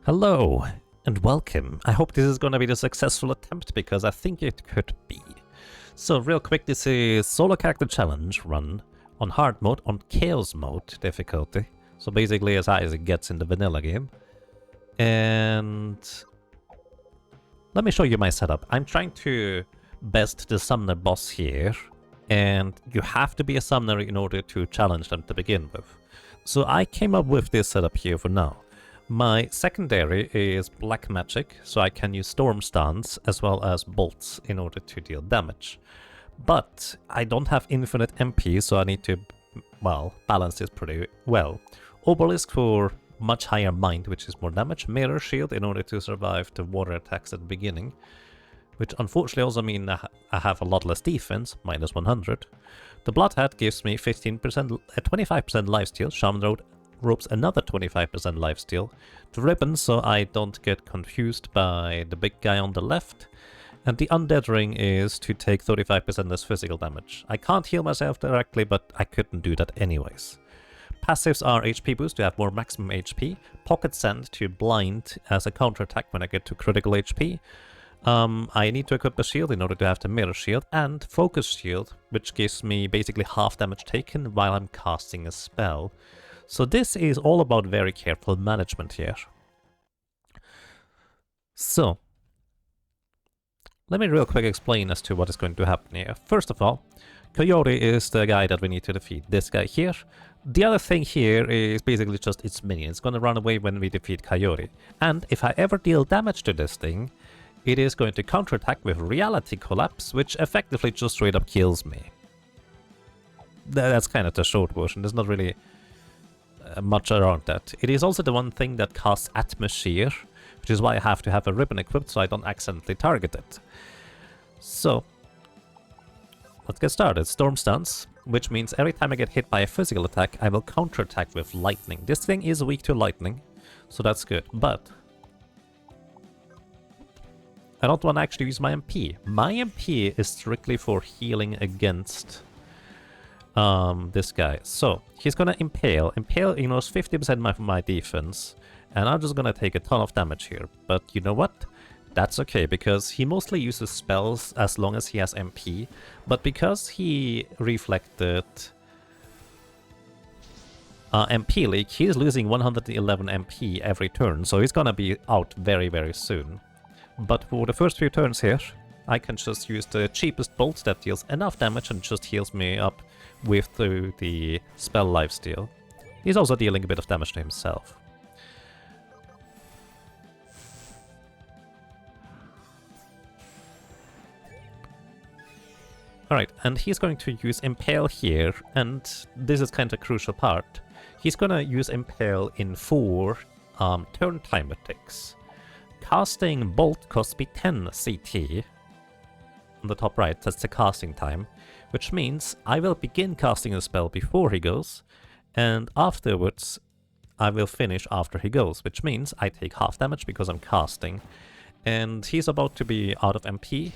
Hello and welcome. I hope this is going to be a successful attempt because I think it could be. So real quick, this is solo character challenge run on hard mode on Chaos mode difficulty. So basically as high as it gets in the vanilla game. And let me show you my setup. I'm trying to best the summoner boss here, and you have to be a summoner in order to challenge them to begin with. So I came up with this setup here for now. My secondary is black magic, so I can use storm stance as well as bolts in order to deal damage. But I don't have infinite MP, so I need to, well, balance this pretty well. Obelisk for much higher mind, which is more damage. Mirror shield in order to survive the water attacks at the beginning, which unfortunately also mean I have a lot less defense, minus 100. The blood hat gives me 15%, 25% lifesteal. Shaman ropes another 25% lifesteal. The ribbon, so I don't get confused by the big guy on the left. And the undead ring is to take 35% less physical damage. I can't heal myself directly, but I couldn't do that anyways. Passives are HP boost to have more maximum HP. Pocket sand to blind as a counterattack when I get to critical HP. I need to equip a shield in order to have the mirror shield, and focus shield, which gives me basically half damage taken while I'm casting a spell. So this is all about very careful management here. So, let me real quick explain as to what is going to happen here. First of all, Coyote is the guy that we need to defeat, this guy here. The other thing here is basically just its minion. It's going to run away when we defeat Coyote. And if I ever deal damage to this thing, it is going to counterattack with Reality Collapse, which effectively just straight up kills me. That's kind of the short version. There's not really much around that. It is also the one thing that casts Atmosphere, which is why I have to have a ribbon equipped so I don't accidentally target it. So, let's get started. Storm stance, which means every time I get hit by a physical attack, I will counterattack with lightning. This thing is weak to lightning, so that's good, but I don't want to actually use my MP. My MP is strictly for healing against this guy. So, he's gonna Impale. Impale ignores 50% of my defense, and I'm just gonna take a ton of damage here. But you know what? That's okay, because he mostly uses spells as long as he has MP, but because he reflected MP leak, he's losing 111 MP every turn, so he's gonna be out very, very soon. But for the first few turns here, I can just use the cheapest bolt that deals enough damage and just heals me up with the spell lifesteal. He's also dealing a bit of damage to himself. Alright, and he's going to use Impale here, and this is kind of a crucial part. He's gonna use Impale in 4 turn timer ticks. Casting Bolt costs me 10 CT. On the top right, that's the casting time, which means I will begin casting a spell before he goes, and afterwards I will finish after he goes, which means I take half damage because I'm casting. And he's about to be out of MP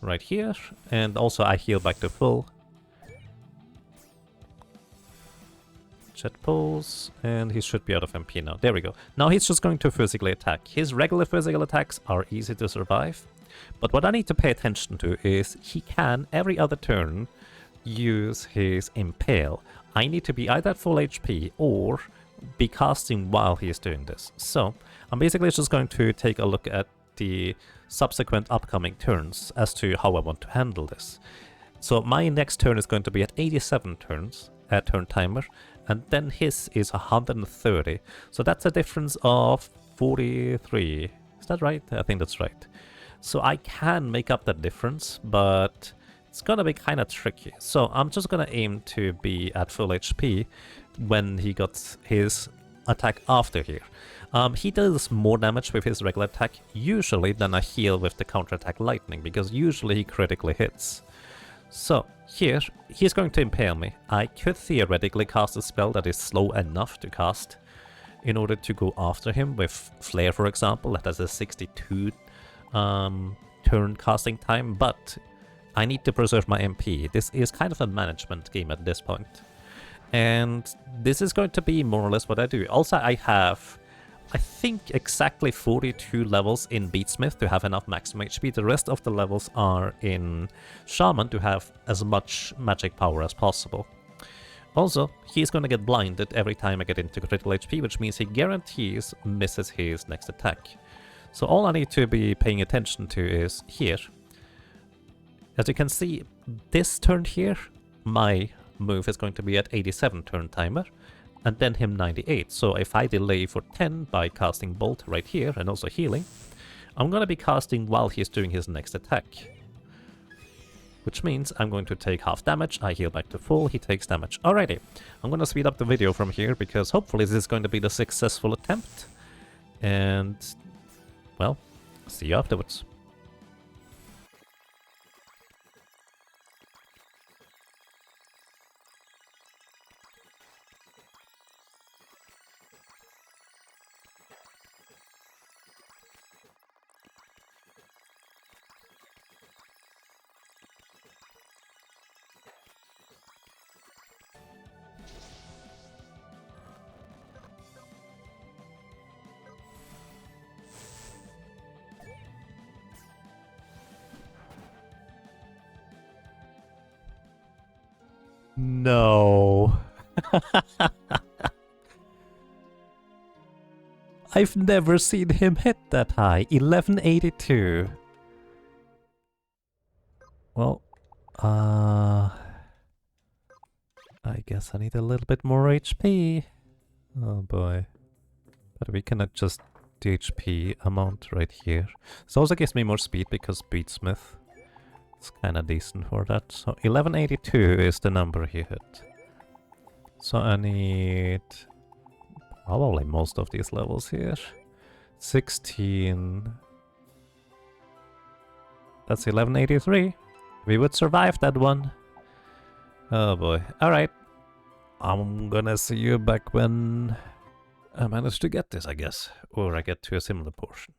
right here, and also I heal back to full. Jet pulls, and he should be out of MP now. There we go. Now he's just going to physically attack. His regular physical attacks are easy to survive, but what I need to pay attention to is he can, every other turn, use his Impale. I need to be either at full HP or be casting while he is doing this. So, I'm basically just going to take a look at the subsequent upcoming turns as to how I want to handle this. So my next turn is going to be at 87 turns at turn timer, and then his is 130. So that's a difference of 43. Is that right? I think that's right. So I can make up that difference, but it's gonna be kind of tricky. So I'm just gonna aim to be at full HP when he got his attack after here. He does more damage with his regular attack usually than a heal with the counterattack lightning, because usually he critically hits. So here, he's going to Impale me. I could theoretically cast a spell that is slow enough to cast in order to go after him with Flare, for example, that has a 62 turn casting time, but I need to preserve my MP. This is kind of a management game at this point. And this is going to be more or less what I do. Also, I have I think, exactly 42 levels in Beatsmith to have enough maximum HP. The rest of the levels are in Shaman to have as much magic power as possible. Also, he's gonna get blinded every time I get into critical HP, which means he guarantees misses his next attack. So all I need to be paying attention to is here. As you can see, this turn here, my move is going to be at 87 turn timer, and then him 98. So if I delay for 10 by casting Bolt right here and also healing, I'm gonna be casting while he's doing his next attack. Which means I'm going to take half damage, I heal back to full, he takes damage. Alrighty, I'm gonna speed up the video from here because hopefully this is going to be the successful attempt. And, well, see you afterwards. No. I've never seen him hit that high. 1182. Well, I guess I need a little bit more HP. Oh boy. But we can adjust the HP amount right here. This also gives me more speed because Beatsmith. It's kind of decent for that. So 1182 is the number he hit. So I need probably most of these levels here. 16. That's 1183. We would survive that one. Oh boy. Alright. I'm gonna see you back when I manage to get this, I guess. Or I get to a similar portion.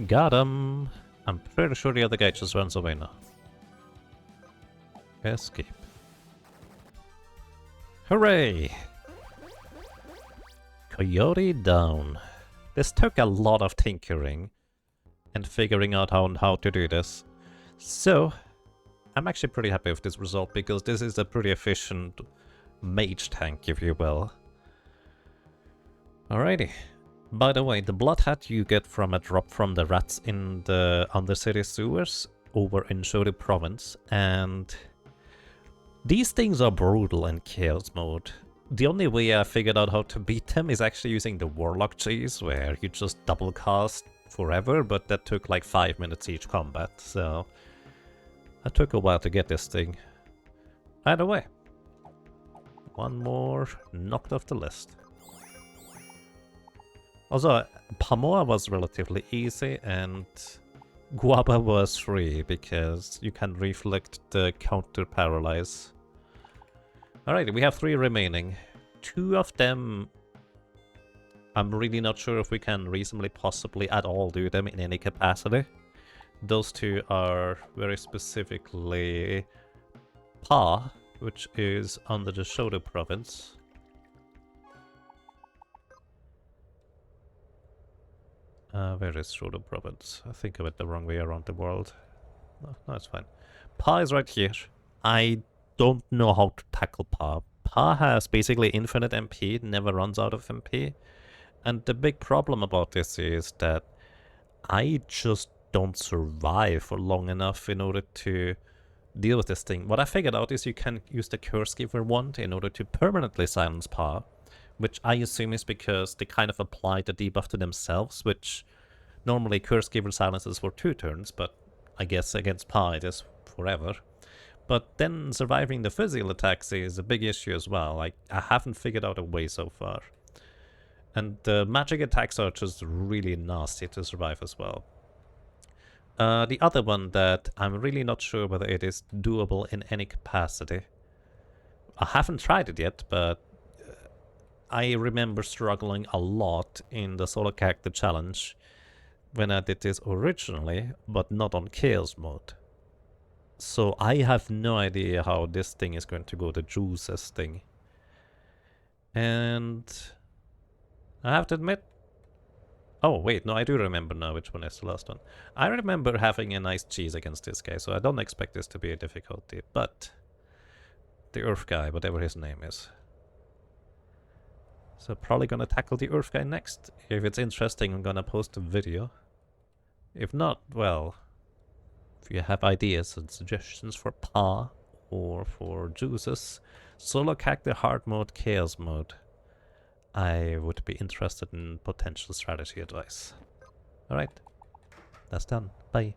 Got him! I'm pretty sure the other guy just runs away now. Escape. Hooray! Coyote down. This took a lot of tinkering and figuring out how to do this. So, I'm actually pretty happy with this result because this is a pretty efficient mage tank, if you will. Alrighty. By the way, the blood hat you get from a drop from the rats in the Undercity sewers over in Shodi province, and these things are brutal in Chaos mode. The only way I figured out how to beat them is actually using the Warlock cheese, where you just double cast forever, but that took like 5 minutes each combat, so it took a while to get this thing. Either way, one more knocked off the list. Also, Pamoa was relatively easy and Guaba was free because you can reflect the counter paralyze. Alright, we have 3 remaining. 2 of them I'm really not sure if we can reasonably possibly at all do them in any capacity. Those 2 are very specifically Pa which is under the Shoto province. Where is Shoto province? I think of it the wrong way around the world. No, it's fine. Pa is right here. I don't know how to tackle Pa. Pa has basically infinite MP, never runs out of MP. And the big problem about this is that I just don't survive for long enough in order to deal with this thing. What I figured out is you can use the Curse Giver wand in order to permanently silence Pa, which I assume is because they kind of apply the debuff to themselves, which normally Curse Giver silences for 2 turns, but I guess against Pa it is forever. But then surviving the physical attacks is a big issue as well. I haven't figured out a way so far. And the magic attacks are just really nasty to survive as well. The other one that I'm really not sure whether it is doable in any capacity. I haven't tried it yet, but I remember struggling a lot in the solo character challenge when I did this originally, but not on Chaos mode. So I have no idea how this thing is going to go, the juices thing. And I have to admit... Oh, wait, no, I do remember now which one is the last one. I remember having a nice cheese against this guy, so I don't expect this to be a difficulty, but... the Earth guy, whatever his name is. So probably gonna tackle the Earth guy next. If it's interesting, I'm gonna post a video. If not, well... if you have ideas and suggestions for Pa or for juices, solo character hard mode, chaos mode, I would be interested in potential strategy advice. Alright, that's done. Bye.